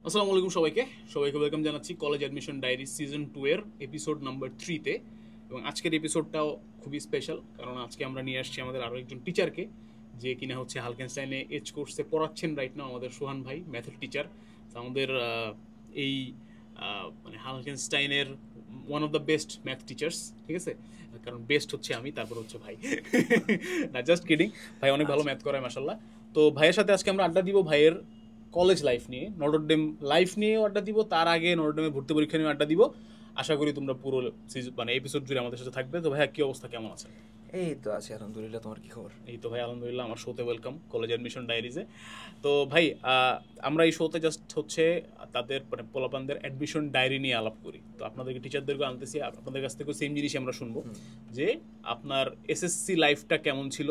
আসসালামু আলাইকুম সবাইকে ওয়েলকাম জানাচ্ছি কলেজ অ্যাডমিশন ডায়েরি সিজন 2 এর এপিসোড নাম্বার 3 তে। এবং আজকের এপিসোডটাও খুবই স্পেশাল, কারণ আজকে আমরা নিয়ে আসছি আমাদের আরও একজন টিচারকে, যে কিনা হচ্ছে হালকেনস্টাইনে এইচ কোর্সে পড়াচ্ছেন রাইট নাও, আমাদের সোহান ভাই, ম্যাথের টিচার। আমাদের এই মানে হালকেনস্টাইনের one of the best math teachers, ঠিক আছে? কারণ বেস্ট হচ্ছে আমি, তারপর হচ্ছে ভাই। না, জাস্ট কিডিং। ভাই অনেক ভালো আচ্ছা। ম্যাথ করায় মাসাল্লাহ। তো ভাইয়ের সাথে আজকে আমরা আড্ডা দিব ভাইয়ের কলেজ লাইফ নিয়ে, নটরডেম লাইফ নিয়েও আড্ডা দিব, তার আগে নটরডেমে ভর্তি পরীক্ষা নিয়ে আড্ডা দিব। আশা করি তোমরা পুরো মানে এপিসোড জুড়ে আমাদের সাথে থাকবে। তো ভাইয়া কি অবস্থা, কেমন আছে? এই তো আছি আলহামদুলিল্লাহ, তোমার কি খবর? এই তো ভাই আলহামদুলিল্লাহ, আমার শোতে ওয়েলকাম, কলেজ অ্যাডমিশন ডায়েরিজে। তো ভাই আমরা এই শোতে জাস্ট হচ্ছে তাদের মানে পোলাপানদের অ্যাডমিশন ডায়েরি নিয়ে আলাপ করি। তো আপনাদেরকে টিচারদেরকে আনতেছি, আপনাদের কাছ থেকেও সেম জিনিসই আমরা শুনবো, হুম। যে আপনার এসএসসি লাইফটা কেমন ছিল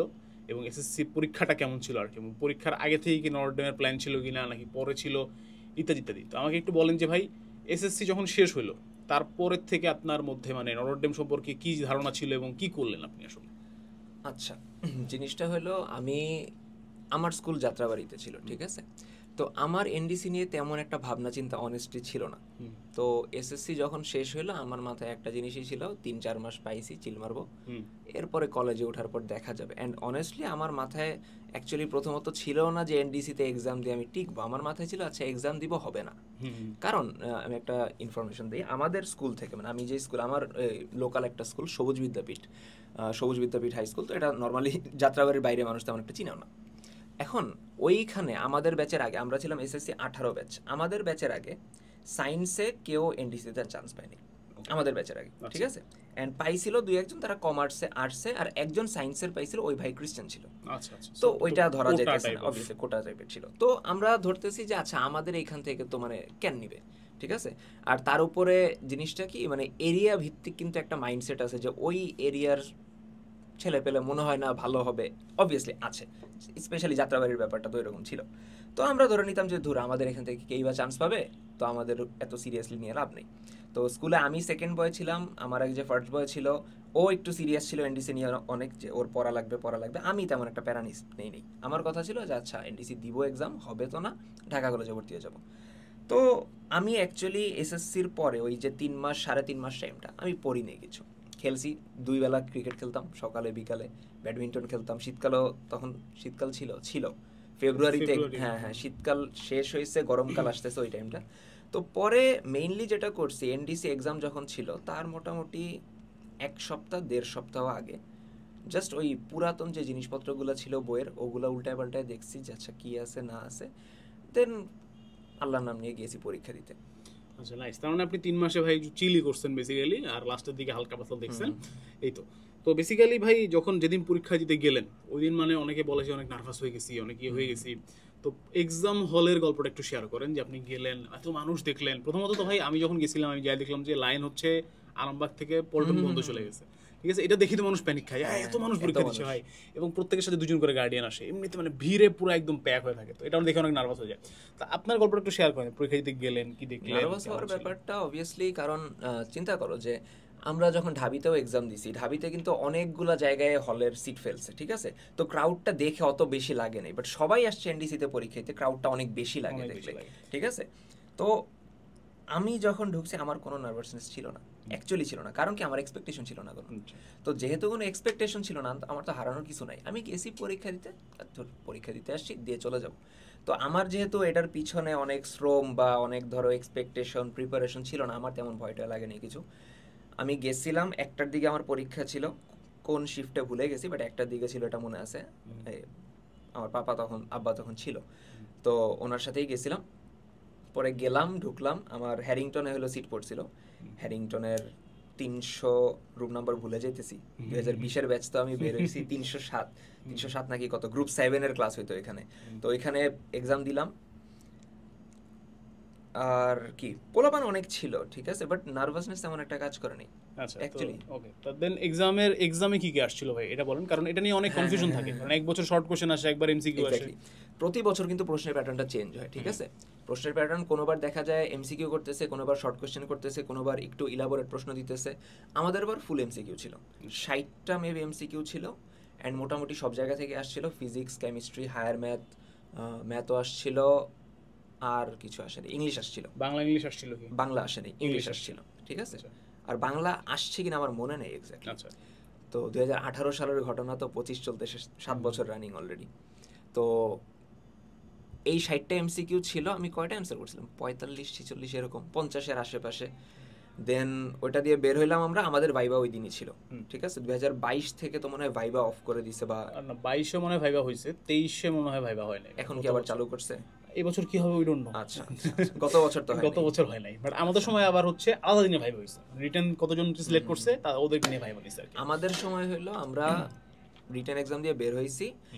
এবং এসএসসি পরীক্ষাটা কেমন ছিল আর কি, এবং পরীক্ষার আগে থেকে কি নটরডেমের প্ল্যান ছিল কি না, নাকি পরে ছিল, ইত্যাদি ইত্যাদি। তো আমাকে একটু বলেন যে ভাই, এসএসসি যখন শেষ হলো তারপরের থেকে আপনার মধ্যে মানে নটরডেম সম্পর্কে কি ধারণা ছিল এবং কি করলেন আপনি আসলে? আচ্ছা, জিনিসটা হলো আমার স্কুল যাত্রাবাড়িতে ছিল, ঠিক আছে? তো আমার এনডিসি নিয়ে তেমন একটা ভাবনা চিন্তা অনেস্টলি ছিল না। হুম তো এসএসসি যখন শেষ হলো আমার মাথায় একটা জিনিসই ছিল, 3-4 মাস পাইছি, চিল মারবো, হুম এরপরে কলেজে ওঠার পর দেখা যাবে। অ্যান্ড অনেস্টলি আমার মাথায় অ্যাকচুয়ালি প্রথমত ছিল না যে এনডিসিতে এক্সাম দিয়ে আমি টিকবো। আমার মাথায় ছিল আচ্ছা এক্সাম দিব, হবে না। হুম কারণ আমি একটা ইনফরমেশন দিই, আমাদের স্কুল থেকে মানে আমি যে স্কুল, আমার লোকাল একটা স্কুল সবুজ বিদ্যাপীঠ হাই স্কুল। তো এটা নর্মালি যাত্রাবাড়ির বাইরে মানুষ তেমন একটা চিনেও না। এখন ওইখানে আমাদের ব্যাচের আগে, আমরা ছিলাম এসএসসি 18 ব্যাচ, আমাদের ব্যাচের আগে সায়েন্সে কেউ এনডিসিতে চান্স পায়নি ওকে। আমাদের ব্যাচের আগে, ঠিক আচ্ছা আছে? অ্যান্ড পাইছিল দুই একজন, তারা কমার্সে, আর্টসে, আর একজন সায়েন্সের পাইছিল, ওই ভাই খ্রিস্টান ছিল। আচ্ছা আচ্ছা, তো সো তো ওইটা ধরা কোটা যাইতেছে না, টাইপ অফ। অবভিয়াসলি কোটা টাইপের ছিল। তো আমরা ধরতেছি যে আচ্ছা আমাদের এইখান থেকে তো মানে কেন নিবে, ঠিক আছে? আর তার উপরে জিনিসটা কি, মানে এরিয়া ভিত্তিক কিন্তু একটা মাইন্ডসেট আছে যে ওই এরিয়ার ছেলে পেলে মনে হয় না ভালো হবে, অবভিয়াসলি আছে। স্পেশালি যাত্রাবাড়ির ব্যাপারটা তো এরকম ছিল। তো আমরা ধরে নিতাম যে ধর আমাদের এখান থেকে কেই বা চান্স পাবে, তো আমাদের এত সিরিয়াসলি নিয়ে লাভ নেই। তো স্কুলে আমি সেকেন্ড বয় ছিলাম, আমার আগে যে ফার্স্ট বয় ছিল ও একটু সিরিয়াস ছিল এনডিসি নিয়ে অনেক, যে ওর পড়া লাগবে। আমি তেমন একটা প্যারা নেই। আমার কথা ছিল যে আচ্ছা এনডিসি দিব, এক্সাম হবে তো না, ঢাকা কলেজে ভর্তি হয়ে যাবো। তো আমি অ্যাকচুয়ালি এসএসসির পরে ওই যে 3 মাস 3.5 মাস টাইমটা আমি পড়ি নেই কিছু। খেলছি, 2 বেলা ক্রিকেট খেলতাম, সকালে বিকালে ব্যাডমিন্টন খেলতাম। শীতকালও তখন, শীতকাল ছিল ফেব্রুয়ারিতে। ফেব্রুয়ারি, হ্যাঁ হ্যাঁ হ্যাঁ, হ্যাঁ। শীতকাল শেষ হয়েছে, গরমকাল আসতেছে ওই টাইমটা। তো পরে মেইনলি যেটা করছি, এনডিসি এক্সাম যখন ছিল তার মোটামুটি 1 সপ্তাহ 1.5 সপ্তাহ আগে জাস্ট ওই পুরাতন যে জিনিসপত্রগুলো ছিল বইয়ের, ওগুলো উল্টায় পাল্টায় দেখছি যে আচ্ছা কী আছে না আছে। দেন আল্লাহর নাম নিয়ে গিয়েছি পরীক্ষা দিতে। আচ্ছা, নাইস। তার মানে আপনি 3 মাসে ভাই চিলি করছেন বেসিক্যালি, আর লাস্টের দিকে হালকা পাতলা দেখছেন। হুম। এই তো। তো বেসিক্যালি ভাই যখন যেদিন পরীক্ষা দিতে গেলেন ওই দিন মানে অনেকে বলে যে অনেক নার্ভাস হয়ে গেছি, অনেক ইয়ে হয়ে হুম। গেছি। তো এক্সাম হলের গল্পটা একটু শেয়ার করেন, যে আপনি গেলেন, এত মানুষ দেখলেন। প্রথমত তো ভাই আমি যখন গেছিলাম আমি যাই দেখলাম যে লাইন হচ্ছে আরামবাগ থেকে হুম পল্টন হুম বন্ধ হুম চলে হুম। গেছে। ঠিক আছে, এটা দেখি তো মানুষ প্যানিক খায়, হ্যাঁ এত হ্যাঁ, মানুষ এত পরীক্ষা দিচ্ছে মানুষ। ভাই। এবং প্রত্যেকের সাথে দুজন করে গার্ডিয়ান আসে, এমনিতে মানে ভিড়ে পুরো একদম প্যাক হয়ে থাকে। তো এটা দেখে অনেক নার্ভাস হয়ে যায়। তা আপনার গল্পটা একটু শেয়ার করেন, পরীক্ষা দিতে গেলেন, কি দেখলেন, নার্ভাস কেমন হওয়ার ছিল? ব্যাপারটা অবভিয়াসলি, কারণ চিন্তা করো যে আমরা যখন ঢাবিতেও এক্সাম দিছি, ঢাবিতে কিন্তু অনেকগুলা জায়গায় হলের সিট ফেলছে, ঠিক আছে? তো ক্রাউডটা দেখে অত বেশি লাগে নাই, বাট সবাই আসছে এনডিসিতে পরীক্ষা দিতে, ক্রাউডটা অনেক বেশি লাগে অনেক বেশি দেখলে, লাগে। ঠিক আছে? তো আমি যখন ঢুকছি আমার কোনো নার্ভাসনেস ছিল না, অ্যাকচুয়ালি ছিল না। কারণ কি, আমার এক্সপেকটেশন ছিল না কোনো। আচ্ছা। তো যেহেতু কোনো এক্সপেকটেশন ছিল না, আমার তো হারানোর কিছু নাই। আমি গেছি পরীক্ষা দিতে, আর ধর পরীক্ষা দিতে আসছি, দিয়ে চলে যাব। তো আমার যেহেতু এটার পিছনে অনেক শ্রম বা অনেক ধরো এক্সপেকটেশন প্রিপারেশন ছিল না, আমার তেমন ভয়টা লাগেনি কিছু। আমি গেছিলাম, 1টার দিকে আমার পরীক্ষা ছিল, কোন শিফটে ভুলে গেছি, বাট 1টার দিকে ছিল এটা মনে আছে। হুম, এই, আমার আব্বা তখন ছিল। হুম, তো ওনার সাথেই গেছিলাম। পরে গেলাম, ঢুকলাম, আমার হ্যারিংটনে হলো সিট পড়ছিল। হুম, হ্যারিংটনের 300 রুম নাম্বার ভুলে যাইতেছি, দুই হাজার হুম, বিশের ব্যাচ, তো আমি বের হয়েছি 307। হুম, 307 নাকি কত, গ্রুপ 7-এর ক্লাস হইতো এখানে। হুম। তো ওইখানে এক্সাম দিলাম। আর কি, পোলাপান অনেক ছিল, ঠিক আছে, বাট নার্ভাসনেস তেমন একটা কাজ করেনি আচ্ছা, তো অ্যাকচুয়ালি। ওকে। তো দেন এক্সামে কি কি আসছিল ভাই এটা বলেন, কারণ এটা নিয়ে অনেক হ্যাঁ হ্যাঁ কনফিউশন হ্যাঁ থাকে, হ্যাঁ কারণ হ্যাঁ, এক বছর শর্ট কোশ্চেন আসে, একবার এমসিকিউ আসে। এক্স্যাক্টলি। প্রতি বছর কিন্তু প্রশ্নের প্যাটার্নটা চেঞ্জ হয়, ঠিক হুম আছে? প্রশ্নের প্যাটার্ন কোনোবার দেখা যায় এমসিকিউ করতেছে, কোনোবার শর্ট কোশ্চেন করতেছে, কোনোবার একটু ইলাবোরেট প্রশ্ন দিতেছে। আমাদের আবার ফুল এমসিকিউ ছিল, 60টা মেবি এমসিকিউ ছিল। অ্যান্ড মোটামুটি সব জায়গা থেকে আসছিল, ফিজিক্স, কেমিস্ট্রি, হায়ার ম্যাথও আসছিল, আর কিছু আসেনি, ইংলিশ আসছিল, বাংলা ইংলিশ আসছিল কি? বাংলা আসেনি, ইংলিশ আসছিল, ঠিক আছে। আর বাংলা আসছে কিনা আমার মনে নেই এক্স্যাক্টলি। আচ্ছা। তো 2018 সালের ঘটনা, তো 25 চলতে 7 বছর রানিং অলরেডি। তো এই 60টা এমসিকিউ ছিল, আমি কয়টা অ্যান্সার করছিলাম, 45-46 এরকম, 50-এর আশেপাশে। দেন ওইটা দিয়ে বের হইলাম আমরা, আমাদের ভাইবা ওই দিনই ছিল, ঠিক আছে। 2022 থেকে তো মনে হয় ভাইবা অফ করে দিছে, বা 22-এ মনে হয় ভাইবা হয়েছে, 23-এ মনে হয় ভাইবা হয় নাই, এখন কি আবার চালু করছে। এই বছর কি হবে উই ডোন্ট নো। আচ্ছা, গত বছর তো গত বছর হয় নাই, বাট আমাদের সময় আবার হচ্ছে আলাদা দিনে ভাইবা হয়েছে, রিটেন কতজন সিলেক্ট করছে তা ওদের নিয়ে ভাইবা নিছে আর কি। আমাদের সময় হলো আমরা রিটেন এক্সাম দিয়ে বের হইছি,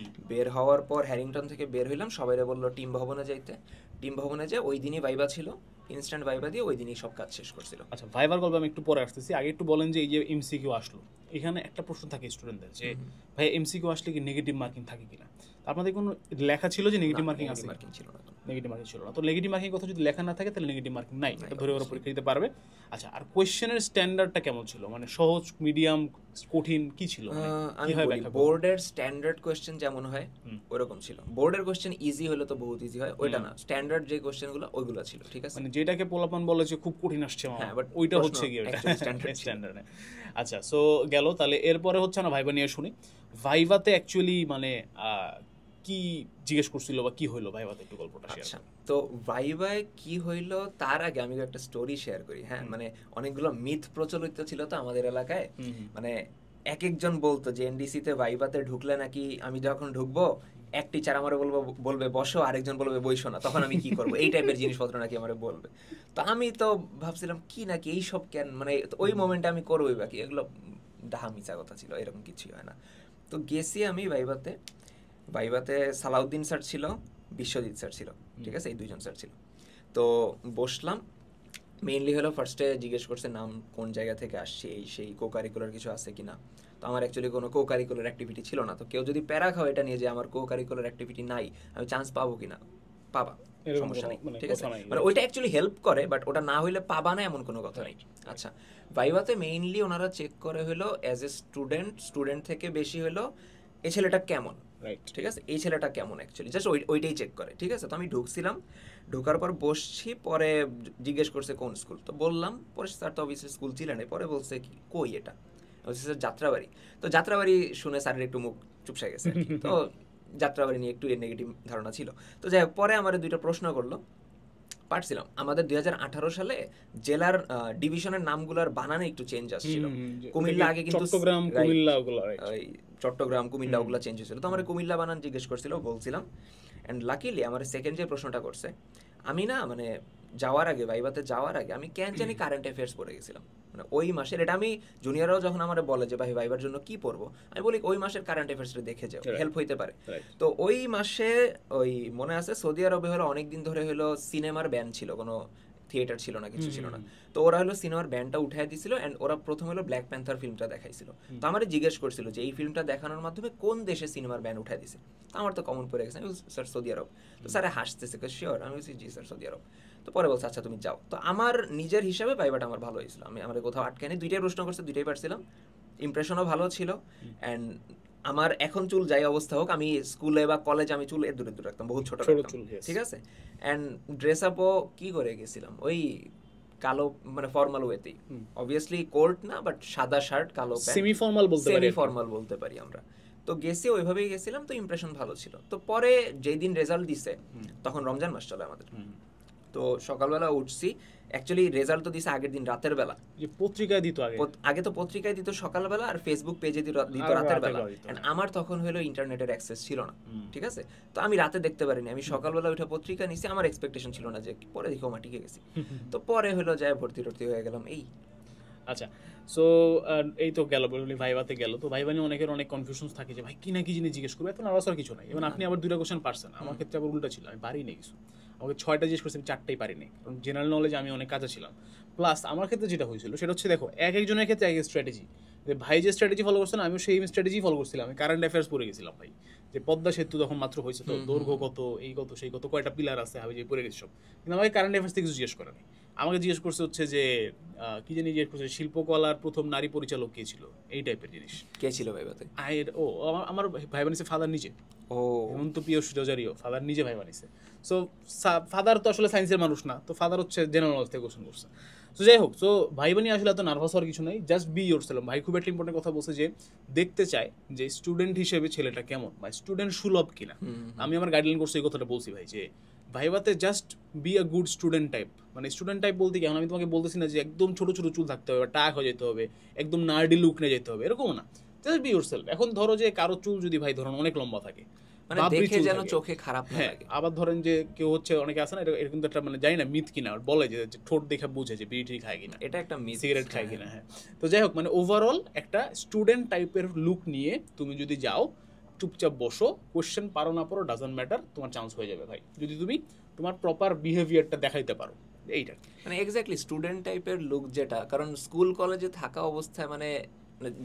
বের হওয়ার পর হ্যারিংটন থেকে বের হইলাম, সবাইরে বললো টিম ভবনে যাইতে, টিম ভবনে যে ওই দিনই ভাইবা ছিল, ইনস্ট্যান্ট ভাইবা দিয়ে ওই দিনই সব কাজ শেষ করছিল। আচ্ছা, ভাইবার গল্প আমি একটু পরে আসতেছি, আগে একটু বলেন যে এই যে এমসিকিউ আসলো, এখানে একটা প্রশ্ন থাকে স্টুডেন্টদের যে ভাই এমসিকিউ আসলে কি নেগেটিভ মার্কিং থাকে কিনা। আপনাদের কোনো লেখা ছিল যে নেগেটিভ মার্কিং আছে? মার্কিং ছিল না, নেগেটিভ মার্কিং ছিল না। তো নেগেটিভ মার্কিং কথা যদি লেখা না থাকে তাহলে নেগেটিভ মার্কিং নাই, এটা ধরে ওরা পরীক্ষা দিতে পারবে। আচ্ছা, আর কোয়েশ্চেনের স্ট্যান্ডার্ডটা কেমন ছিল, মানে সহজ, মিডিয়াম, কঠিন, কি ছিল? আমি বলি বোর্ডের স্ট্যান্ডার্ড কোয়েশ্চেন যেমন হয় ওরকম ছিল। বোর্ডের কোয়েশ্চেন ইজি হলে তো বহুত ইজি হয়, ওইটা না, স্ট্যান্ডার্ড যে কোয়েশ্চেনগুলো ওইগুলো ছিল, ঠিক আছে। মানে যেটাকে পোলাপান বলে যে খুব কঠিন আসছে, হ্যাঁ, বাট ওইটা হচ্ছে কি স্ট্যান্ডার্ড। আচ্ছা, সো গেল, তাহলে এরপরে হচ্ছে না ভাইবা নিয়ে শুনি। ভাইভাতে অ্যাকচুয়ালি মানে কি জিজ্ঞেস করছিল বা কি হইলো ভাইভাতে, একটু গল্পটা শেয়ার। আচ্ছা, তো ভাইভায় কি হইলো তার আগে আমি একটা স্টোরি শেয়ার করি। হ্যাঁ, মানে অনেকগুলো মিথ প্রচলিত ছিল তো আমাদের এলাকায়, মানে এক একজন বলতো যে এনডিসি তে ভাইভাতে ঢুকলে নাকি আমি যখন ঢুকবো এক টিচার আমারে বলবে বসো, আরেকজন বলবে বইসো না, তখন আমি কি করবো, এই টাইপের জিনিসপত্র নাকি আমারে বলবে। তো আমি তো ভাবছিলাম কি নাকি এইসব কেন, মানে ওই মোমেন্টে আমি করবোই বাকি, এগুলো ডাহা মিছা কথা ছিল, এরকম কিছুই হয় না। তো গেছি আমি ভাইভাতে সালাউদ্দিন স্যার ছিল, বিশ্বজিৎ স্যার ছিল, ঠিক আছে, এই দুইজন স্যার ছিল। তো বসলাম, মেইনলি হলো ফার্স্টে জিজ্ঞেস করছে নাম, কোন জায়গা থেকে আসছে, এই সেই কো কারিকুলার কিছু আছে কিনা। তো আমার অ্যাকচুয়ালি কোনো কো কারিকুলার অ্যাক্টিভিটি ছিল না। তো কেউ যদি প্যারা খাও এটা নিয়ে যে আমার কো কারিকুলার অ্যাক্টিভিটি নাই, আমি চান্স পাবো কিনা, পাবা, সমস্যা নেই, ঠিক আছে। মানে ওইটা অ্যাকচুয়ালি হেল্প করে, বাট ওটা না হইলে পাবা না এমন কোনো কথা নেই। আচ্ছা, ভাইভাতে মেইনলি ওনারা চেক করে হলো অ্যাজ এ স্টুডেন্ট থেকে বেশি হলো এই ছেলেটা কেমন, ঠিক আছে, এই ছেলেটা কেমন অ্যাকচুয়ালি, জাস্ট ওইটাই চেক করে, ঠিক আছে। তো আমি ঢুকছিলাম, ঢোকার পর বসছি, পরে জিজ্ঞেস করছে কোন স্কুল, তো বললাম, পরে স্যার তো অবভিয়াসলি স্কুল ছিলেন, পরে বলছে কি কই এটা, বলছে স্যার যাত্রাবাড়ি। তো যাত্রাবাড়ি শুনে স্যারের একটু মুখ চুপসে গেছে, তো যাত্রাবাড়ি নিয়ে একটু নেগেটিভ ধারণা ছিল। তো যাই হোক, পরে আমার দুইটা প্রশ্ন করলো, পারছিলাম। আমাদের 2018 সালে জেলার ডিভিশনের নামগুলোর বানানে একটু চেঞ্জ আসছিল। কুমিল্লা আগে কিন্তু চট্টগ্রাম, কুমিল্লা ওগুলো চেঞ্জ হয়েছিল। তো আমার কুমিল্লা বানান জিজ্ঞেস করছিল, বলছিলাম। অ্যান্ড লাকিলি আমার সেকেন্ড যে প্রশ্নটা করছে, আমি না মানে ভাইভাতে যাওয়ার আগে আমি কেন জানি কারেন্ট অ্যাফেয়ার্স পড়ে গেছিলাম, মানে ওই মাসের। এটা আমি জুনিয়ররাও যখন আমার বলে যে ভাইবার জন্য কি পড়বো, আমি বলি ওই মাসের কারেন্ট অ্যাফেয়ার্সটা দেখে যাও, হেল্প হইতে পারে। তো ওই মাসে ওই মনে আছে সৌদি আরবে হলো অনেকদিন ধরে হলো সিনেমার ব্যান ছিল, কোনো থিয়েটার ছিল না, কিছু ছিল না। তো ওরা হলো সিনেমার ব্যানটা উঠাই দিছিল, অ্যান্ড ওরা প্রথম হলো ব্ল্যাক প্যান্থার ফিল্মটা দেখাইছিল। তো আমার জিজ্ঞেস করছিল যে এই ফিল্মটা দেখানোর মাধ্যমে কোন দেশে সিনেমার ব্যান উঠাই দিছে। তো আমার তো কমন পড়ে গেছে, স্যার সৌদি আরব। তো স্যারে হাসতেছে, শিওর? আমি বলছি জি স্যার সৌদি আরব। তো পরে বলছে আচ্ছা তুমি যাও। তো আমার নিজের হিসাবে ভাইবাটা আমার ভালো হয়েছিল, আমার কোথাও আটকায়নি, দুইটাই প্রশ্ন করছে, দুইটাই পারছিলাম, ইমপ্রেশনও ভালো ছিল। অ্যান্ড আমার এখন চুল যাই অবস্থা হোক, আমি স্কুলে বা কলেজে আমি চুল দূরে দূরে রাখতাম, বহুত ছোট রাখতাম, ঠিক আছে। অ্যান্ড ড্রেস আপও কি করে গেছিলাম, ওই কালো, মানে ফর্মাল ওয়েতেই, অবভিয়াসলি কোট না, বাট সাদা শার্ট, কালো প্যান্ট, সেমি ফর্মাল বলতে পারি আমরা। তো গেছি, ওইভাবেই গেছিলাম, তো ইমপ্রেশন ভালো ছিল। তো পরে যেই দিন রেজাল্ট দিছে, তখন রমজান মাস চলে আমাদের। তো সকালবেলা উঠছি, অ্যাকচুয়ালি রেজাল্ট তো দিছে আগের দিন রাতের বেলা, যে পত্রিকায় দিত আগে তো পত্রিকায় দিত সকালবেলা, আর ফেসবুক পেজে দিত রাতের বেলা। আমার তখন হলো ইন্টারনেটের অ্যাক্সেস ছিল না, ঠিক আছে। তো আমি রাতে দেখতে পারিনি, আমি সকালবেলা উঠে পত্রিকা নিছি, আমার এক্সপেকটেশন ছিল না যে পরে দেখো মা টিকে গেছি। তো পরে হলো যায় ভর্তি হয়ে গেলাম এই। আচ্ছা, সো এই তো গেল, বলি ভাইভাতে গেল। তো ভাইভা নিয়ে অনেকের অনেক কনফিউশন থাকে যে ভাই কি না কি জিনিস জিজ্ঞেস করবো, এত নার্ভাস আর কিছু নাই। এবং আপনি আবার 2টা কোশ্চেন পারছেন, আমার ক্ষেত্রে আবার উল্টা ছিল, আমি পারি নাই কিছু। আমাকে 6টা জিজ্ঞেস করছি, 4টাই পারিনি, কারণ জেনারেল নলেজে আমি অনেক কাজে ছিলাম। প্লাস আমার ক্ষেত্রে যেটা হয়েছিল সেটা হচ্ছে, দেখো একজনের ক্ষেত্রে এক স্ট্র্যাটেজি, যে ভাই যে স্ট্র্যাটেজি ফলো করছেন আমিও সেই স্ট্র্যাটেজি ফলো করছিলাম। আমি কারেন্ট অ্যাফেয়ার্স পড়ে গেছিলাম ভাই, যে পদ্মা সেতু তখন মাত্র হয়েছে, তো দৈর্ঘ্য কত, এই কত, সেই কত, কয়টা পিলার আছে, আমি যে পড়ে গেছি সব। কিন্তু আমাকে কারেন্ট অ্যাফেয়ার্স থেকে কিছু জিজ্ঞেস করে নাই। আমাকে জিজ্ঞেস করছে হচ্ছে যে কি জানি জিজ্ঞেস করছে, শিল্পকলার প্রথম নারী পরিচালক কে ছিল, এই টাইপের জিনিস। কে ছিল ভাইভাতে? আমার ভাই বানিয়েছে ফাদার নিজে, হেমন্ত পিয়স রোজারিও ফাদার নিজে ভাই বানিয়েছে। সো ফাদার তো আসলে সায়েন্সের মানুষ না, তো ফাদার হচ্ছে জেনারেল নলেজ থেকে কোশ্চেন করছে। তো যাই হোক, তো ভাই বানি আসলে এত নার্ভাস হওয়ার কিছু নাই, জাস্ট বি ইয়োরসেলফ। ভাই খুব একটা ইম্পর্টেন্ট কথা বলছে যে দেখতে চায় যে স্টুডেন্ট হিসেবে ছেলেটা কেমন, বা স্টুডেন্ট সুলভ কিনা। আমি আমার গাইডলাইন কোর্সে এই কথাটা বলছি ভাই, যে ভাইবাতে just be a good student type. মানে স্টুডেন্ট টাইপ বলতে কি, এখন আমি তোমাকে বলতেছি না যে একদম ছোট ছোট চুল থাকতে হবে, টাক হয়ে যেতে হবে, একদম নার্ডি লুক নিয়ে যেতে হবে, এরকম না। Just be yourself. এখন ধরো যে কারো চুল যদি ভাই ধরুন অনেক লম্বা থাকে, মানে দেখে যেন চোখে খারাপ না লাগে। আবার ধরেন যে কেউ হচ্ছে, অনেকে আছে না, এটা কিন্তু একটা মানে জানি না মিথ কিনা, বলে যে ঠোঁট দেখে বুঝে যে বিড়ি খায় কিনা, এটা একটা মিথ, সিগারেট খায় কিনা। হ্যাঁ, তো যাই হোক, মানে ওভারঅল একটা স্টুডেন্ট টাইপের লুক নিয়ে তুমি যদি যাও, চুপচাপ বসো, কোশ্চেন পারো না পারো ডাজন্ট ম্যাটার, তোমার চান্স হয়ে যাবে ভাই, যদি তুমি তোমার প্রপার বিহেভিয়ারটা দেখাইতে পারো। এইটা মানে এক্স্যাক্টলি স্টুডেন্ট টাইপের লুক যেটা, কারণ স্কুল কলেজে থাকা অবস্থায় মানে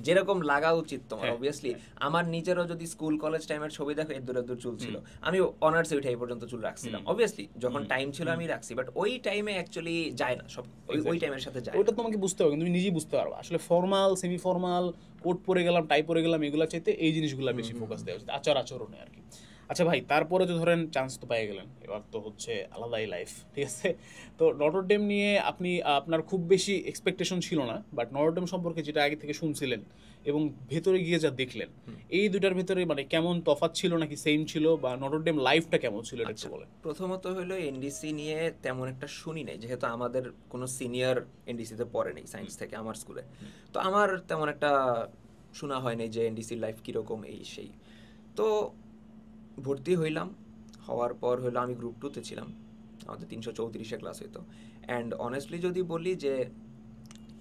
যেরকম লাগা উচিত তোমার, অবভিয়াসলি আমার নিজেরও যদি স্কুল কলেজ টাইমের ছবি দেখো, এর দূর চুল ছিল, আমি অনার্সে উঠে এই পর্যন্ত চুল রাখছিলাম, অবভিয়াসলি যখন টাইম ছিল আমি রাখছি, বাট ওই টাইমে অ্যাকচুয়ালি যায় না সব, ওই টাইমের সাথে যায়। ওইটা তোমাকে বুঝতে হবে, তুমি নিজেই বুঝতে পারো আসলে ফর্মাল সেমি ফর্মাল কোট পরে গেলাম টাই পরে গেলাম এগুলা চাইতে এই জিনিসগুলো বেশি ফোকাস দেওয়া উচিত, আচরণে আর কি। আচ্ছা ভাই, তারপরে তো ধরেন চান্স তো পেয়ে গেলেন, এবার তো হচ্ছে আলাদাই লাইফ, ঠিক আছে। তো নটর ডেম নিয়ে আপনার খুব বেশি এক্সপেকটেশন ছিল না, বাট নটর ডেম সম্পর্কে যেটা আগে থেকে শুনছিলেন এবং ভেতরে গিয়ে যা দেখলেন, এই দুটার ভেতরে মানে কেমন তফাৎ ছিল, নাকি সেম ছিল, বা নটর ডেম লাইফটা কেমন ছিল এটা একটু বলেন। প্রথমত হলো এনডিসি নিয়ে তেমন একটা শুনি নাই, যেহেতু আমাদের কোনো সিনিয়র এনডিসিতে পড়ে নেই সায়েন্স থেকে আমার স্কুলে, তো আমার তেমন একটা শোনা হয় নাই যে এনডিসির লাইফ কীরকম এই সেই। তো ভর্তি হইলাম, হওয়ার পর হলো আমি গ্রুপ 2-তে ছিলাম, আমাদের 334 ক্লাস হইতো। অ্যান্ড অনেস্টলি যদি বলি যে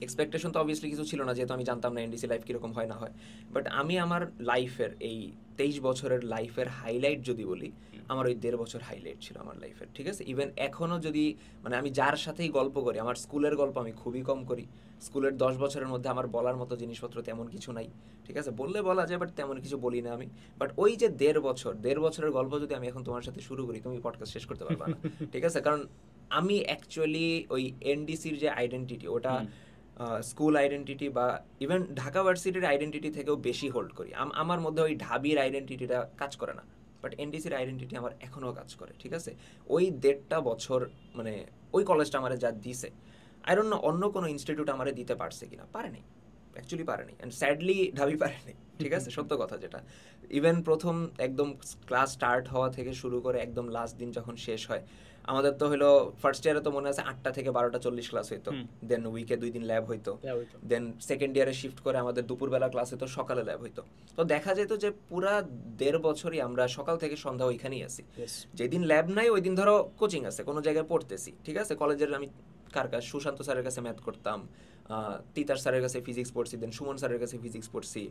এক্সপেকটেশন তো অবভিয়াসলি কিছু ছিল না, যেহেতু আমি জানতাম না এনডিসি লাইফ কীরকম হয় না হয়, বাট আমি আমার লাইফের এই 23 বছরের লাইফের হাইলাইট যদি বলি, আমার ওই 1.5 বছর হাইলাইট ছিল আমার লাইফের, ঠিক আছে। ইভেন এখনও যদি মানে আমি যার সাথেই গল্প করি, আমার স্কুলের গল্প আমি খুবই কম করি, স্কুলের 10 বছরের মধ্যে আমার বলার মতো জিনিসপত্র তেমন কিছু নাই, ঠিক আছে, বললে বলা যায় বাট তেমন কিছু বলি না আমি। বাট ওই যে 1.5 বছরের গল্প যদি আমি এখন তোমার সাথে শুরু করি, তুমি পডকাস্ট শেষ করতে পারবা না, ঠিক আছে। কারণ আমি অ্যাকচুয়ালি ওই এনডিসির যে আইডেন্টিটি, ওটা স্কুল আইডেন্টিটি বা ইভেন ঢাকা ভার্সিটির আইডেন্টিটি থেকেও বেশি হোল্ড করি। আমার মধ্যে ওই ঢাবির আইডেন্টিটিটা কাজ করে না, বাট এনডিসির আইডেন্টিটি আমার এখনও কাজ করে, ঠিক আছে। ওই 1.5 বছর মানে ওই কলেজটা আমার যা দিছে, আই ডোন্ট নো অন্য কোনো ইনস্টিটিউট আমারে দিতে পারছে কিনা, পারেনি, অ্যাকচুয়ালি পারেনি। অ্যান্ড স্যাডলি ঢাবি পারেনি, ঠিক আছে, সত্য কথা যেটা। ইভেন প্রথম একদম ক্লাস স্টার্ট হওয়া থেকে শুরু করে একদম লাস্ট দিন যখন শেষ হয়, আমাদের তো হলো ফার্স্ট ইয়ারে তো মনে আছে 8টা থেকে 12টা 40 ক্লাস হইতো, দেন উইকে 2 দিন ল্যাব হইতো, দেন সেকেন্ড ইয়ারে শিফট করে আমাদের দুপুরবেলা ক্লাস হইতো, সকালে ল্যাব হইতো। তো দেখা যেত যে পুরা 1.5 বছরই আমরা সকাল থেকে সন্ধ্যা ওইখানেই আছি। যেদিন ল্যাব নাই ওই দিন ধরো কোচিং আছে, কোনো জায়গায় পড়তেছি, ঠিক আছে। কলেজের আমি কার কাছে, সুশান্ত স্যারের কাছে ম্যাথ করতাম, তিতার স্যারের কাছে ফিজিক্স পড়ছি, দেন সুমন স্যারের কাছে ফিজিক্স পড়ছি,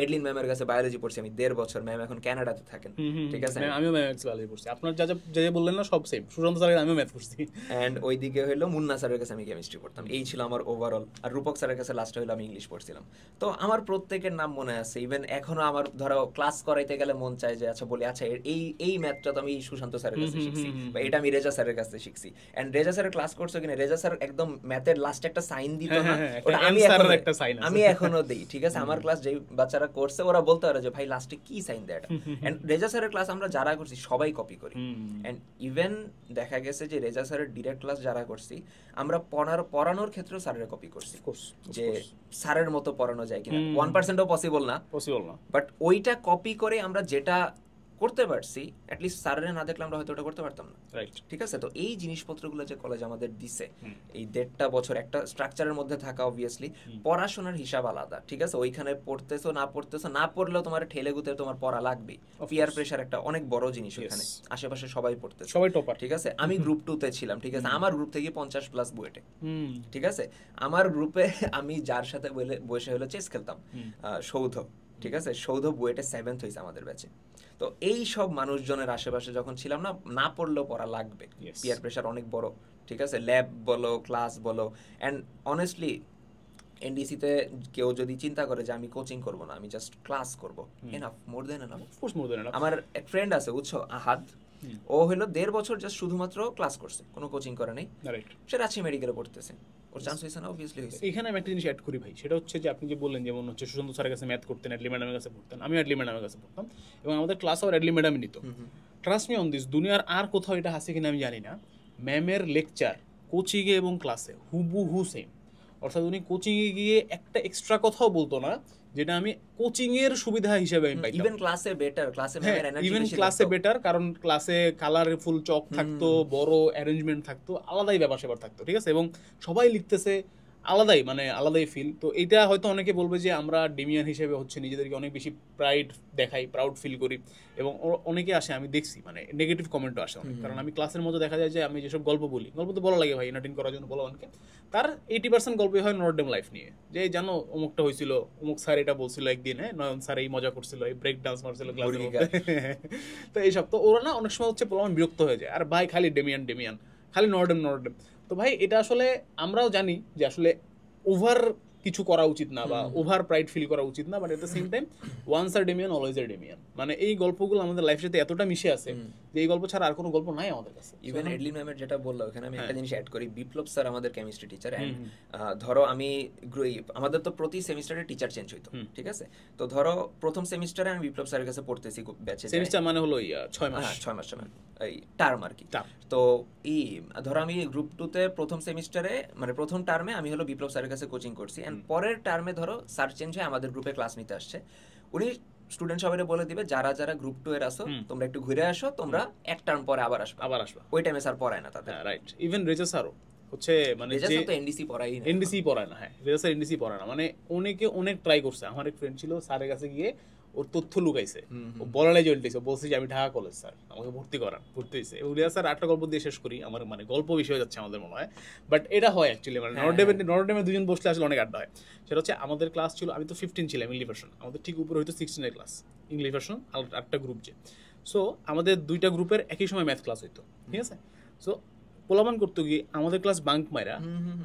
এডলিন ম্যামের কাছে বায়োলজি পড়ছি আমি 1.5 বছর। ম্যাম এখন কানাডাতে থাকেন, ঠিক আছে। আমিও ম্যাথ বায়োলজি পড়ছি, আপনার যা যা বললেন না সব সেম। সুশান্ত স্যারের আমিও ম্যাথ পড়ছি। এন্ড ওইদিকে হলো মুন্না স্যারের কাছে আমি কেমিস্ট্রি পড়তাম। এই ছিল আমার ওভারঅল। আর রূপক স্যারের কাছে লাস্টে হলো আমি ইংলিশ পড়ছিলাম। তো আমার প্রত্যেকের নাম মনে আছে। ইভেন এখনো আমার ধরো ক্লাস করাইতে গেলে মন চায় যে আচ্ছা বলি, আচ্ছা এই ম্যাথটা তো আমি সুশান্ত স্যারের কাছে শিখছি, বা এটা আমি রেজা স্যারের কাছে শিখছি। এন্ড রেজা স্যারের ক্লাস করছো কিনা, রেজা স্যার একদম ম্যাথের লাস্টে একটা সাইন দিত না, ওটা আমি এখনো দেই, ঠিক আছে। আমার ক্লাস যেই বাচ্চারা করছে ওরা বলতে পারে যে ভাই লাস্টে কি সাইন দেয় এটা। এন্ড রেজা স্যারের ক্লাস আমরা যারা করছি সবাই কপি করি। এন্ড ইভেন দেখা গেছে যে রেজা স্যারের ডিরেক্ট ক্লাস যারা করছি, আমরা পড়ানোর ক্ষেত্রেও স্যারের কপি করছি, যে স্যারের মতো পড়ানো যায় কিনা। 1%ও পসিবল না, বাট ওইটা কপি করে আমরা যেটা করতে পারছি, অ্যাটলিস্ট স্যারের না দেখলে আমরা হয়তো ওটা করতে পারতাম না, ঠিক আছে। তো এই জিনিসপত্রগুলো যে কলেজ আমাদের দিছে, এই 1.5 বছর একটা স্ট্রাকচারের মধ্যে থাকা, অবভিয়াসলি পড়াশোনার হিসাব আলাদা, ঠিক আছে। ওইখানে পড়তেছো না পড়লেও তোমার ঠেলে গুতে তোমার পড়া লাগবে। পিয়ার প্রেশার একটা অনেক বড় জিনিস ওখানে, আশেপাশে সবাই পড়তেছে, সবাই টপার, ঠিক আছে। আমি গ্রুপ 2-তে ছিলাম, ঠিক আছে। আমার গ্রুপ থেকে 50+ বুয়েটে, ঠিক আছে। আমার গ্রুপে আমি যার সাথে বসে হলো চেস খেলতাম, সৌধ, ঠিক আছে। সৌধ বুয়েটে 7th হয়েছে আমাদের ব্যাচে। তো এই সব মানুষজনের আশেপাশে যখন ছিলাম, না পড়লেও পড়া লাগবে, পিয়ার প্রেশার অনেক বড়, ঠিক আছে। ল্যাব বলো, ক্লাস বলো। অ্যান্ড অনেস্টলি এনডিসিতে কেউ যদি চিন্তা করে যে আমি কোচিং করব না, আমি জাস্ট ক্লাস করব, এনাফ, মোর দেন এনাফ। আমার এক ফ্রেন্ড আছে বুঝছো, আহাদ, ও হলো 1.5 বছর জাস্ট শুধুমাত্র ক্লাস করছে, কোনো কোচিং করে নাই, রাইট। সে রাজশাহী মেডিকেলে পড়তেছে, ওর চান্স হয়েছে না? অবভিয়াসলি হয়েছে। এখানে আমি একটা জিনিস অ্যাড করি ভাই, সেটা হচ্ছে যে আপনি যে বললেন যেমন হচ্ছে সুশান্ত স্যারের কাছে ম্যাথ করতেন, অ্যাডলি ম্যাডামের কাছে পড়তেন, আমি অ্যাডলি ম্যাডামের কাছে পড়তাম এবং আমাদের ক্লাস আবার অ্যাডলি ম্যাডামই নিত। ট্রাস্ট মি অন দিস, দুনিয়ার আর কোথাও এটা আছে কিনা আমি জানি না, ম্যামের লেকচার কোচিংয়ে এবং ক্লাসে হুবহু সেম। অর্থাৎ উনি কোচিংয়ে গিয়ে একটা এক্সট্রা কথাও বলতো না যেটা আমি কোচিং এর সুবিধা হিসেবে আমি পাইতাম। ইভেন ক্লাসে বেটার, ক্লাসে ম্যামের এনার্জি ইভেন বেশি, ক্লাসে বেটার, কারণ ক্লাসে কালারফুল চক থাকতো, বড় অ্যারেঞ্জমেন্ট থাকতো, আলাদাই ব্যাপার স্যাপার থাকতো, ঠিক আছে, এবং সবাই লিখতেছে আলাদাই, মানে আলাদাই ফিল। তো এটা হয়তো অনেকে বলবে যে আমরা ডেমিয়ান হিসেবে হচ্ছে নিজেদেরকে অনেক বেশি প্রাইড দেখাই, প্রাউড ফিল করি, এবং অনেকে আসে, আমি দেখছি মানে নেগেটিভ কমেন্টও আসে অনেক, কারণ আমি ক্লাসের মধ্যে দেখা যায় যে আমি যেসব গল্প বলি, গল্প তো বলা লাগে ভাই, এন্টারটেইন করার জন্য বলা অনেকে, তার 80% গল্পই হয় নর্ডেম লাইফ নিয়ে, যে জানো অমুকটা হয়েছিল, অমুক স্যার এটা বলছিল একদিন, হ্যাঁ নয়ন স্যার এই মজা করছিল, এই ব্রেক ডান্স মারছিল ক্লাসের মধ্যে, তো এইসব। তো ওরা না অনেক সময় হচ্ছে প্রমাণ বিরক্ত হয়ে যায়, আর ভাই খালি ডেমিয়ান ডেমিয়ান, খালি নর্ডেম নর্ডেম। তো ভাই এটা আসলে আমরাও জানি যে আসলে ওভার কিছু করা উচিত না বা ওভার প্রাইড ফিল করা উচিত না, but at the same time once আর ডেমিয়ান অলওয়েজ আর ডেমিয়ান, মানে এই গল্পগুলো আমাদের লাইফের সাথে এতটা মিশে আছে যে এই গল্প ছাড়া আর কোনো গল্প নাই আমাদের কাছে। ইভেন এডলি ম্যামের যেটা বললো, ওখানে আমি একটা জিনিস অ্যাড করি, বিপ্লব স্যার আমাদের কেমিস্ট্রি টিচার, এন্ড ধরো আমি আমাদের তো প্রতি সেমিস্টারে টিচার চেঞ্জ হইতো, ঠিক আছে, তো ধরো প্রথম সেমিস্টারে আমি বিপ্লব স্যারের কাছে পড়তেছি ব্যাচে, সেমিস্টার মানে হলো 6 মাস, 6 মাস এই টার্ম আর কি। তো ধরো আমি গ্রুপ 2 তে প্রথম সেমিস্টারে মানে প্রথম টার্মে আমি হলো বিপ্লব স্যারের কাছে কোচিং করছি, এন্ড পরের টার্মে ধরো স্যার চেঞ্জ হয়ে আমাদের গ্রুপে ক্লাস নিতে আসছে, উনি স্টুডেন্ট সবাই বলে দিবে যারা যারা গ্রুপ 2 এর আসো তোমরা একটু ঘুরে আসো, তোমরা এক টার্ম পরে আবার আসবা, ওই টাইমে স্যার পড়ায় না তাদের। রাইট। ইভেন রেজা স্যারও হচ্ছে মানে যে তো এনডিসি পড়াই না, এনডিসি পড়ায় না, হ্যাঁ রেজা স্যার এনডিসি পড়ায় না, মানে অনেকে অনেক ট্রাই করছে। আমার এক ফ্রেন্ড ছিল, স্যারের কাছে গিয়ে ওর তথ্য লুকাইছে, ও বলালে জ্বলতেছে, বলছে যে আমি ঢাকা কলেজ স্যার আমাকে ভর্তি করান, ভর্তি হয়েছে। এবং রেজা স্যার আটটা গল্প দিয়ে শেষ করি, আমার মানে গল্প বিষয় যাচ্ছে আমাদের মনে হয়, বাট এটা হয় অ্যাকচুয়ালি, মানে নর্ডেমে দুজন বসলে আসলে অনেক আড্ডা হয়। সেটা হচ্ছে আমাদের ক্লাস ছিল, আমি তো 15 ছিলাম ইংলিশ ভার্সন, আমাদের ঠিক উপরে হয়তো 16 এর ক্লাস ইংলিশ ভার্সন, আর 8টা গ্রুপ যে, সো আমাদের 2টা গ্রুপের একই সময় ম্যাথ ক্লাস হইতো, ঠিক আছে। সো পোলাপান করতে গিয়ে আমাদের ক্লাস বাঙ্ক মাইরা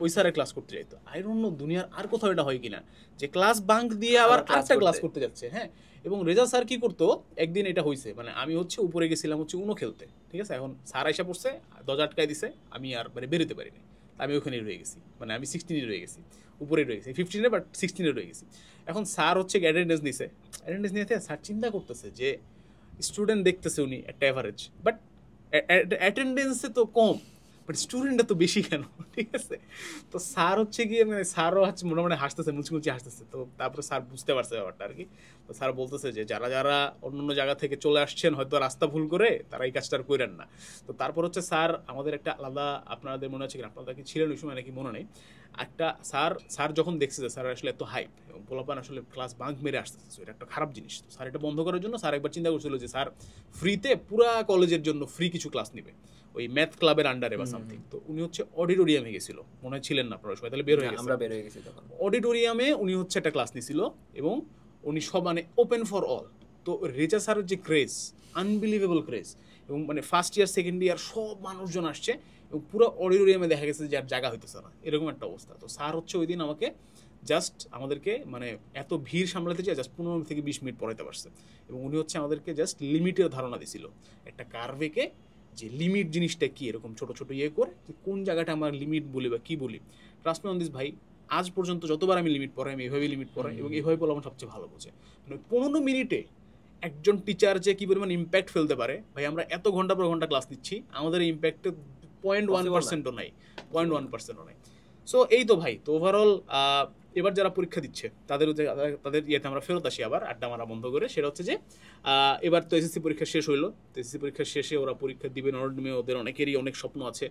ওই স্যারের ক্লাস করতে যাইতো। আই ডোন্ট নো দুনিয়ার আর কোথাও এটা হয় কিনা যে ক্লাস বাঙ্ক দিয়ে আবার আরেকটা ক্লাস করতে যাচ্ছে, হ্যাঁ। এবং রেজা স্যার কি করতো, একদিন এটা হয়েছে, মানে আমি হচ্ছে উপরে গেছিলাম হচ্ছে উনো খেলতে, ঠিক আছে, এখন স্যার আইসা পড়ছে, দরজা আটকায় দিছে, আমি আর মানে বেরোতে পারিনি, আমি ওখানে রয়ে গেছি, মানে আমি 16 রয়ে গেছি, উপরে রয়ে গেছি 15 বাট 16 রয়ে গেছি। এখন স্যার হচ্ছে অ্যাটেন্ডেন্স নিছে, অ্যাটেন্ডেন্স নিয়ে স্যার চিন্তা করতেছে যে স্টুডেন্ট দেখতেছে উনি একটা অ্যাভারেজ, বাট অ্যাটেন্ডেন্সে তো কম, বাট স্টুডেন্টটা তো বেশি কেন, ঠিক আছে। তো স্যার হচ্ছে গিয়ে মানে স্যারও হচ্ছে মোটামুটি হাসতেছে, মুচমুচি হাসতেছে। তো তারপরে স্যার বুঝতে পারছে ব্যাপারটা আর কি। তো স্যার বলতেছে যে যারা যারা অন্য জায়গা থেকে চলে আসছেন হয়তো রাস্তা ভুল করে, তারা এই কাজটা করেন না। তো তারপর হচ্ছে স্যার আমাদের একটা আলাদা, আপনাদের মনে আছে কিনা, আপনারা কি ছিলেন ওই সময় নাকি মনে নেই, একটা স্যার যখন দেখছে যে স্যার আসলে এত হাইপ এবং পোলাপান আসলে ক্লাস বাঙ্ক মেরে আসতেছে, এটা একটা খারাপ জিনিস। তো স্যার এটা বন্ধ করার জন্য স্যার একবার চিন্তা করছিল যে স্যার ফ্রিতে পুরা কলেজের জন্য ফ্রি কিছু ক্লাস নেবে ওই ম্যাথ ক্লাবের আন্ডারে বা সামথিং। তো উনি হচ্ছে অডিটোরিয়ামে গেছিল, মনে ছিলেন না আপনারা সবাই, তাহলে বের হয়ে গেছে, আমরা বের হয়ে গেছি তখন। অডিটোরিয়ামে উনি হচ্ছে একটা ক্লাস নিছিল এবং উনি সব মানে ওপেন ফর অল। তো রেজা স্যারের যে ক্রেজ, আনবিলিভেবল ক্রেজ, এবং মানে ফার্স্ট ইয়ার সেকেন্ড ইয়ার সব মানুষজন আসছে এবং পুরো অডিটোরিয়ামে দেখা গেছে যে আর জায়গা হইতেছে না, এরকম একটা অবস্থা। তো স্যার হচ্ছে ওই দিন আমাকে জাস্ট আমাদেরকে মানে এত ভিড় সামলাতে চাই জাস্ট 15 থেকে 20 মিনিট পড়াইতে পারছে। এবং উনি হচ্ছে আমাদেরকে জাস্ট লিমিটের ধারণা দিছিল, একটা কার্ভেকে যে লিমিট জিনিসটা কি, এরকম ছোট ছোট ইয়ে করে যে কোন জায়গাটা আমার লিমিট বলি বা কী বলি। ট্রাস্ট মি অন দিস ভাই, আজ পর্যন্ত যতবার আমি লিমিট পড়াই, আমি এভাবেই লিমিট পড়াই এবং এভাবে বলে আমার সবচেয়ে ভালো বোঝে। মানে 15 মিনিটে একজন টিচার যে কী পরিমাণ ইম্প্যাক্ট ফেলতে পারে ভাই, আমরা এত ঘন্টা পর ঘন্টা ক্লাস নিচ্ছি, আমাদের ইম্প্যাক্টে 0.1%ও নাই, 0.1%ও নাই। সো এই তো ভাই, তো ওভারঅল এবার যারা পরীক্ষা দিচ্ছে তাদের ইয়েতে আমরা ফেরত আসি আবার আড্ডা মারা বন্ধ করে। সেটা হচ্ছে যে এবার তো এসএসসি পরীক্ষা শেষ হইলো, তো এসএসসি পরীক্ষা শেষে ওরা পরীক্ষা দিবে নরডমে, ওদের অনেকেরই অনেক স্বপ্ন আছে,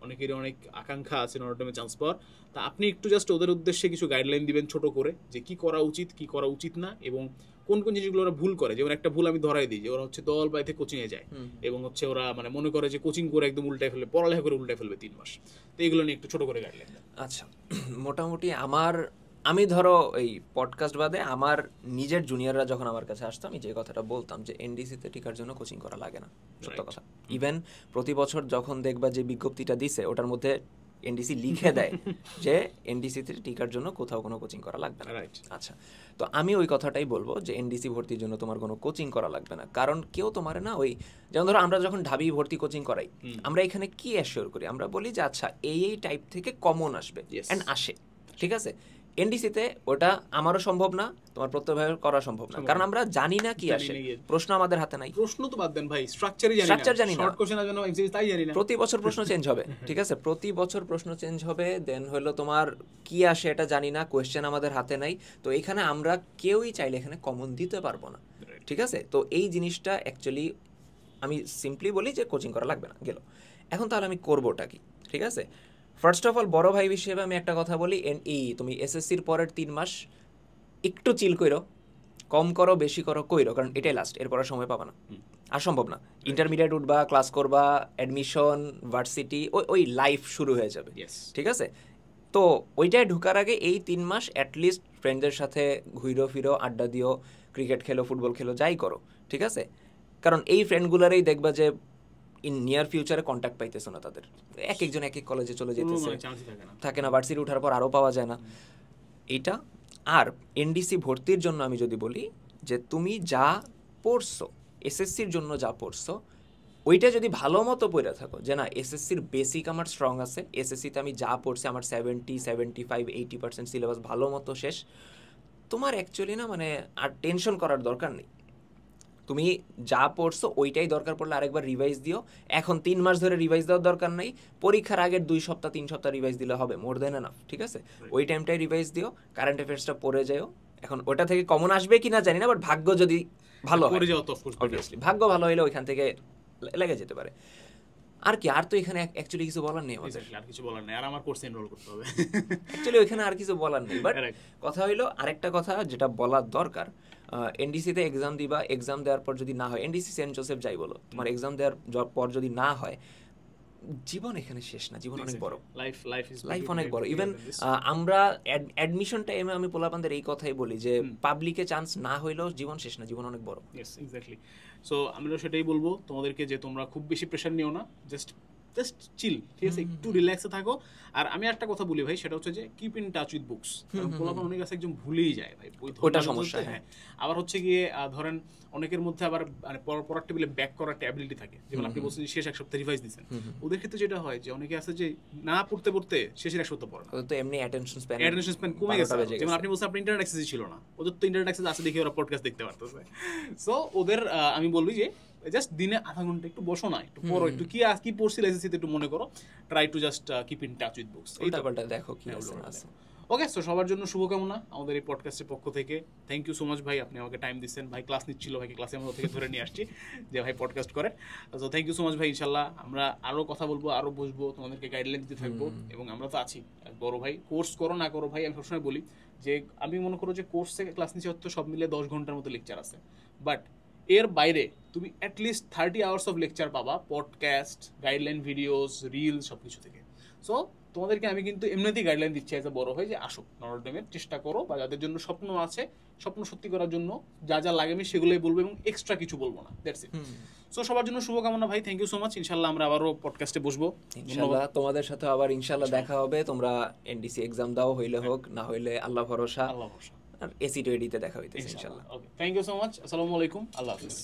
অনেকেরই অনেক আকাঙ্ক্ষা আছে নরডমে চান্স পাওয়ার। তা আপনি একটু জাস্ট ওদের উদ্দেশ্যে কিছু গাইডলাইন দিবেন ছোট করে, যে কি করা উচিত কি করা উচিত না, এবং কোন কোন জিনিসগুলো ওরা ভুল করে। যেমন একটা ভুল আমি ধরাই দিই, যে ওরা হচ্ছে দল বাইতে কোচিংয়ে যায় এবং হচ্ছে ওরা মানে মনে করে যে কোচিং করে একদম উল্টায় ফেলবে, পড়ালেখা করে উল্টায় ফেলবে 3 মাস। তো এগুলো নিয়ে একটু ছোট করে গাইডলাইন দেন। আচ্ছা, মোটামুটি আমি ধরো এই পডকাস্ট বাদে আমার নিজের জুনিয়ররা যখন আমার কাছে আসতো, আমি যে কথাটা বলতাম যে এনডিসিতে টিকার জন্য কোচিং করা লাগে না, সত্য কথা। ইভেন প্রতি বছর যখন দেখবা যে বিজ্ঞপ্তিটা দিছে, ওটার মধ্যে এনডিসি লিখে দেয় যে এনডিসিতে টিকার জন্য কোথাও কোনো কোচিং করা লাগবে না। রাইট। আচ্ছা, তো আমি ওই কথাটাই বলবো যে এনডিসি ভর্তির জন্য তোমার কোনো কোচিং করা লাগবে না, কারণ কেউ তোমার না ওই, যেমন ধরো আমরা যখন ঢাবি ভর্তি কোচিং করাই, আমরা এখানে কি অ্যাসিওর করি, আমরা বলি যে আচ্ছা এই টাইপ থেকে কমন আসবে অ্যান্ড আসে, ঠিক আছে। এনডিসিতে ওটা আমারও সম্ভব না, তোমার প্রত্যেকভাবে করা সম্ভব না, কারণ আমরা জানি না কি আসে, প্রশ্ন আমাদের হাতে নাই। প্রশ্ন তো বাদ দেন ভাই, স্ট্রাকচারই জানি না, স্ট্রাকচার জানি না, শর্ট কোশ্চেন জানি না, এক্সারসাইজ তাই জানি না। প্রতি বছর প্রশ্ন চেঞ্জ হবে, ঠিক আছে, প্রতি বছর প্রশ্ন চেঞ্জ হবে, দেন হলো তোমার কি আসে এটা জানি না, কোয়েশ্চেন আমাদের হাতে নাই। তো এখানে আমরা কেউই চাইলে এখানে কমন দিতে পারবো না, ঠিক আছে। তো এই জিনিসটা অ্যাকচুয়ালি আমি সিম্পলি বলি যে কোচিং করা লাগবে না, গেল। এখন তাহলে আমি করবোটা কি, ঠিক আছে। ফার্স্ট অফ অল বড় ভাই হিসেবে আমি একটা কথা বলি, তুমি এসএসসির পরের 3 মাস একটু চিল কইরো, কম করো বেশি করো কইরো, কারণ এটাই লাস্ট, এরপর আর সময় পাবা না, আর সম্ভব না। ইন্টারমিডিয়েট উঠবা, ক্লাস করবা, অ্যাডমিশন, ভার্সিটি, ওই লাইফ শুরু হয়ে যাবে, ঠিক আছে। তো ওইটায় ঢোকার আগে এই 3 মাস অ্যাটলিস্ট ফ্রেন্ডদের সাথে ঘুরো ফিরো, আড্ডা দিও, ক্রিকেট খেলো, ফুটবল খেলো, যাই করো, ঠিক আছে। কারণ এই ফ্রেন্ডগুলারই দেখবা যে ইন নিয়ার ফিউচারে কন্ট্যাক্ট পাইতেছো না তাদের, এক একজন এক এক কলেজে চলে যেতেছে, থাকে না, ভার্সিটি ওঠার পর আরও পাওয়া যায় না এইটা। আর এনডিসি ভর্তির জন্য আমি যদি বলি যে তুমি যা পড়ছো, এসএসসির জন্য যা পড়ছো, ওইটা যদি ভালো মতো পড়ে থাকো, যে না এসএসসির বেসিক আমার স্ট্রং আছে, এসএসসিতে আমি যা পড়ছি আমার 70, 75, 80% সিলেবাস ভালো মতো শেষ, তোমার অ্যাকচুয়ালি না মানে আর টেনশন করার দরকার নেই। তুমি যা পড়ছো ওইটাই দরকার পড়লে আরেকবার রিভাইজ দিও। এখন 3 মাস ধরে রিভাইজ দেওয়ার দরকার নেই, পরীক্ষার আগের 2 সপ্তাহ 3 সপ্তাহ রিভাইজ দিলে হবে, মোর দেন এনাফ, ঠিক আছে। ওই টাইমটাই রিভাইজ দিও, কারেন্ট অ্যাফেয়ার্সটা পড়ে যাও। এখন ওটা থেকে কমন আসবে কিনা জানি না, বাট ভাগ্য যদি ভালো হয়, অবভিয়াসলি ভাগ্য ভালো হইলে ওইখান থেকে লেগে যেতে পারে। আর কি, আর তো এখানে অ্যাকচুয়ালি কিছু বলার নেই আমাদের, আর কিছু বলার নেই, আর আমার কোর্সে এনরোল করতে হবে অ্যাকচুয়ালি ওইখানে আর কিছু বলার নেই। বাট কথা হইলো আরেকটা কথা যেটা বলার দরকার, এনডিসিতে এক্সাম দিবা, এক্সাম দেওয়ার পর যদি না হয়, এনডিসি সেন্ট জোসেফ যাই বলো, তোমার এক্সাম দেওয়ার পর যদি না হয়, জীবন এখানে শেষ না, জীবন অনেক বড়, লাইফ অনেক বড়। ইভেন আমরা অ্যাডমিশন টাইমে আমি পোলাপানদের এই কথাই বলি যে পাবলিকে চান্স না হইলেও জীবন শেষ না, জীবন অনেক বড়। এক্স্যাক্টলি। সো আমিও সেটাই বলবো তোমাদেরকে যে তোমরা খুব বেশি প্রেশার নিও না, জাস্ট চিল, ঠিক আছে, একটু রিল্যাক্সে থাকো। আর আমি একটা কথা বলি ভাই, সেটা হচ্ছে যে keep in touch with books. পোলাপান অনেক আছে একজন ভুলেই যায় ভাই, ওটা সমস্যা। হ্যাঁ, আবার হচ্ছে গিয়ে ধরেন অনেকের মধ্যে আবার মানে পড়ার টেবিলে ব্যাক করার অ্যাবিলিটি থাকে, যেমন আপনি বলছেন শেষ এক সপ্তাহ রিভাইজ দিচ্ছেন, ওদের ক্ষেত্রে যেটা হয় যে অনেকে আছে যে না পড়তে পড়তে শেষের এক সপ্তাহ পড়ে না, তো এমনি অ্যাটেনশন স্প্যান কমে গেছে। যেমন আপনি বলছেন আপনার ইন্টারনেট অ্যাক্সেস ছিল না, ওদের তো ইন্টারনেট অ্যাক্সেস আছে দেখে ওরা পডকাস্ট দেখতে পারতেছে। সো ওদের আমি বলবি যে জাস্ট দিনে আধা ঘন্টা একটু বসো না, একটু পড়ো, একটু কি পড়ছিল এসএসসিতে একটু মনে করো, try to just keep in touch with books, এইটা দেখো কি আছে। ওকে, সো সবার জন্য শুভকামনা আমাদের এই পডকাস্টের পক্ষ থেকে। থ্যাংক ইউ সো মাচ ভাই, আপনি আমাকে টাইম দিচ্ছেন। ভাই ক্লাস নিচ্ছিল, ভাইকে ক্লাসের মধ্যে থেকে ধরে নিয়ে আসছি যে ভাই পডকাস্ট করে। So thank you so much ভাই, ইনশাল্লাহ আমরা আরও কথা বলবো, আরও বসবো, তোমাদেরকে গাইডলাইন দিতে থাকবো, এবং আমরা তো আছি। বড় ভাই কোর্স করো না করো ভাই, আমি সবসময় বলি যে আমি মনে করো যে কোর্স থেকে ক্লাস নিচ্ছে হয়তো সব মিলে 10 ঘন্টার মতো লেকচার আছে, বাট এর বাইরে তুমি অ্যাটলিস্ট 30 আওয়ার্স অফ লেকচার পাবা, পডকাস্ট, গাইডলাইন ভিডিওস, রিল, সব কিছু থেকে। সো তোমাদেরকে আমি কিন্তু এমনিতেই গাইডলাইন দিচ্ছি এজ এ বড় হয় যে আসো নটরডেমের, চেষ্টা করো, বা যাদের জন্য স্বপ্ন আছে, স্বপ্ন সত্যি করার জন্য যা যা লাগে আমি সেগুলোই বলবো, এবং এক্সট্রা কিছু বলবো না, দ্যাটস ইট। সো সবার জন্য শুভকামনা ভাই, থ্যাংক ইউ সো মাচ। ইনশাল্লাহ আমরা আবারও পডকাস্টে বসবো, ইনশাল্লাহ তোমাদের সাথে আবার ইনশাল্লাহ দেখা হবে। তোমরা এনডিসি এক্সাম দাও, হইলে হোক, না হইলে আল্লাহ ভরসা, আর এসি টোয়েডিতে দেখা হইতেছে ইনশাল্লাহ। ওকে, থ্যাংক ইউ সো মাচ, আসসালামু আলাইকুম, আল্লাহ হাফেজ।